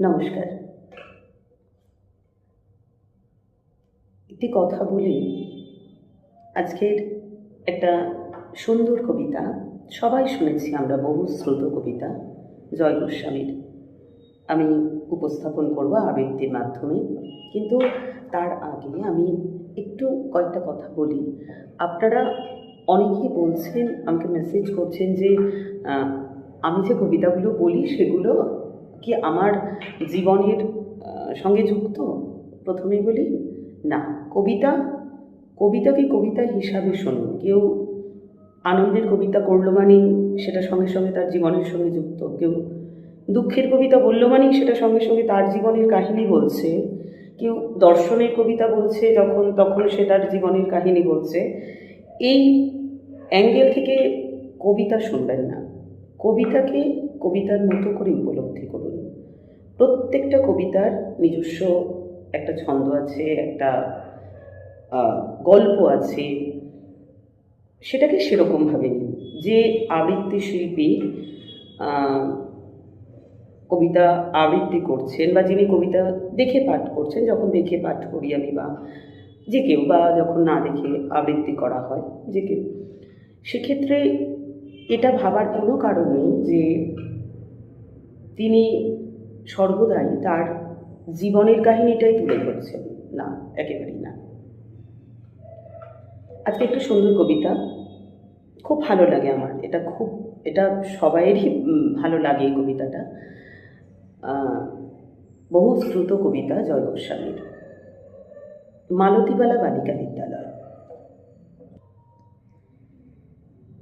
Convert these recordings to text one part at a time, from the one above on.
নমস্কার। একটি কথা বলি, আজকের একটা সুন্দর কবিতা সবাই শুনেছি আমরা, বহু শ্রুত কবিতা জয় গোস্বামীর আমি উপস্থাপন করব আবৃত্তির মাধ্যমে। কিন্তু তার আগে আমি একটু কয়েকটা কথা বলি। আপনারা অনেকেই বলছেন, আমাকে মেসেজ করছেন যে আমি যে কবিতাগুলো বলি সেগুলো কি আমার জীবনের সঙ্গে যুক্ত। প্রথমেই বলি, না, কবিতাকে কবিতা হিসাবে শুনুন। কেউ আনন্দের কবিতা পড়লো মানেই সেটা সঙ্গে সঙ্গে তার জীবনের সঙ্গে যুক্ত, কেউ দুঃখের কবিতা বললো মানেই সেটা সঙ্গে সঙ্গে তার জীবনের কাহিনী বলছে, কেউ দর্শনের কবিতা বলছে তখন সে তার জীবনের কাহিনী বলছে। এই অ্যাঙ্গেল থেকে কবিতা শুনবেন না, কবিতাকে কবিতার মতো করে উপলব্ধি করুন। প্রত্যেকটা কবিতার নিজস্ব একটা ছন্দ আছে, একটা গল্প আছে, সেটাকে সেরকমভাবে নিন। যে আবৃত্তি শিল্পী কবিতা আবৃত্তি করছেন বা যিনি কবিতা দেখে পাঠ করছেন, যখন দেখে পাঠ করি আমি বা যে কেউ, বা যখন না দেখে আবৃত্তি করা হয় যে কেউ, সেক্ষেত্রে এটা ভাবার কোনো কারণ নেই যে তিনি সর্বদাই তার জীবনের কাহিনীটাই তুলে ধরছেন। না, একেবারেই না। আজকে একটা সুন্দর কবিতা, খুব ভালো লাগে আমার, এটা সবাইয়েরই ভালো লাগে এই কবিতাটা। বহু শ্রুত কবিতা জয় গোস্বামীর, মালতীবালা বালিকা বিদ্যালয়।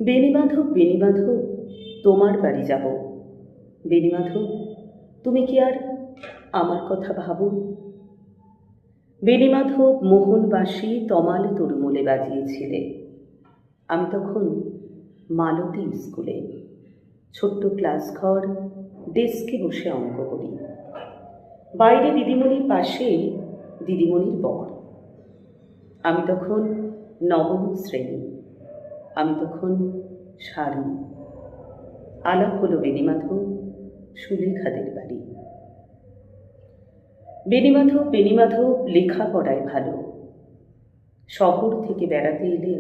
বেণীমাধব বেণীমাধব তোমার বাড়ি যাব, বেণীমাধব তুমি কি আর আমার কথা ভাবো। বেণীমাধব মোহনবাসী তমাল তরুমূলে বাজিয়েছিলে, আমি তখন মালতী স্কুলে, ছোট্ট ক্লাস ঘর, ডেস্কে বসে অঙ্ক করি। বাইরে দিদিমণির পাশে দিদিমণির বর। আমি তখন নবম শ্রেণী, আমি তখন শাড়ি। আলাপ হলো বেণীমাধব সুলেখাদের বাড়ি। বেণীমাধব লেখাপড়ায় ভালো, শহর থেকে বেড়াতে এলে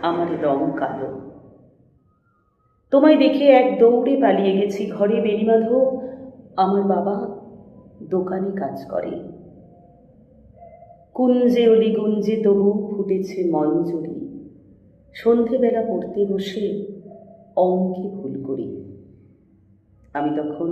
আমার রং কালো। তোমায় দেখে এক দৌড়ে পালিয়ে গেছি ঘরে, বেণীমাধব আমার বাবা দোকানে কাজ করে। কুঞ্জে অলিগুঞ্জে তবু ফুটেছে মঞ্জরি, সন্ধেবেলা পড়তে বসে অঙ্কে ভুল করি। আমি তখন